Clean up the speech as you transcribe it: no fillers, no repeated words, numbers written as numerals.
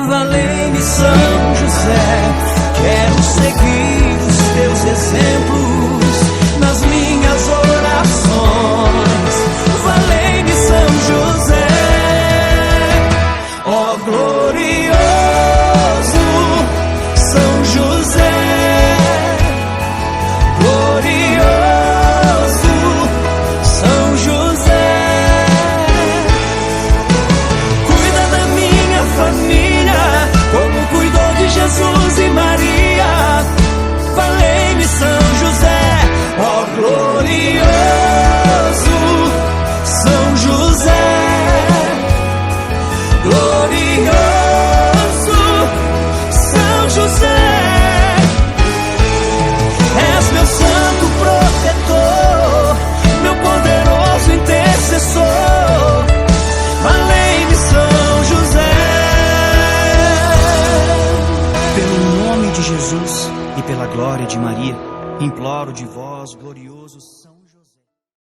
Valei-me, São José, quero seguir os teus exemplos nas minhas orações. Valei-me, São José, ó glorioso São José, glorioso São José. Cuida da minha família, como cuidou de Jesus e Maria. Valei-me, São José, ó glorioso São José, glorioso São José. És meu santo protetor, meu poderoso intercessor. Valei-me, São José. Pelo nome de Jesus e pela glória de Maria, imploro de vós, glorioso São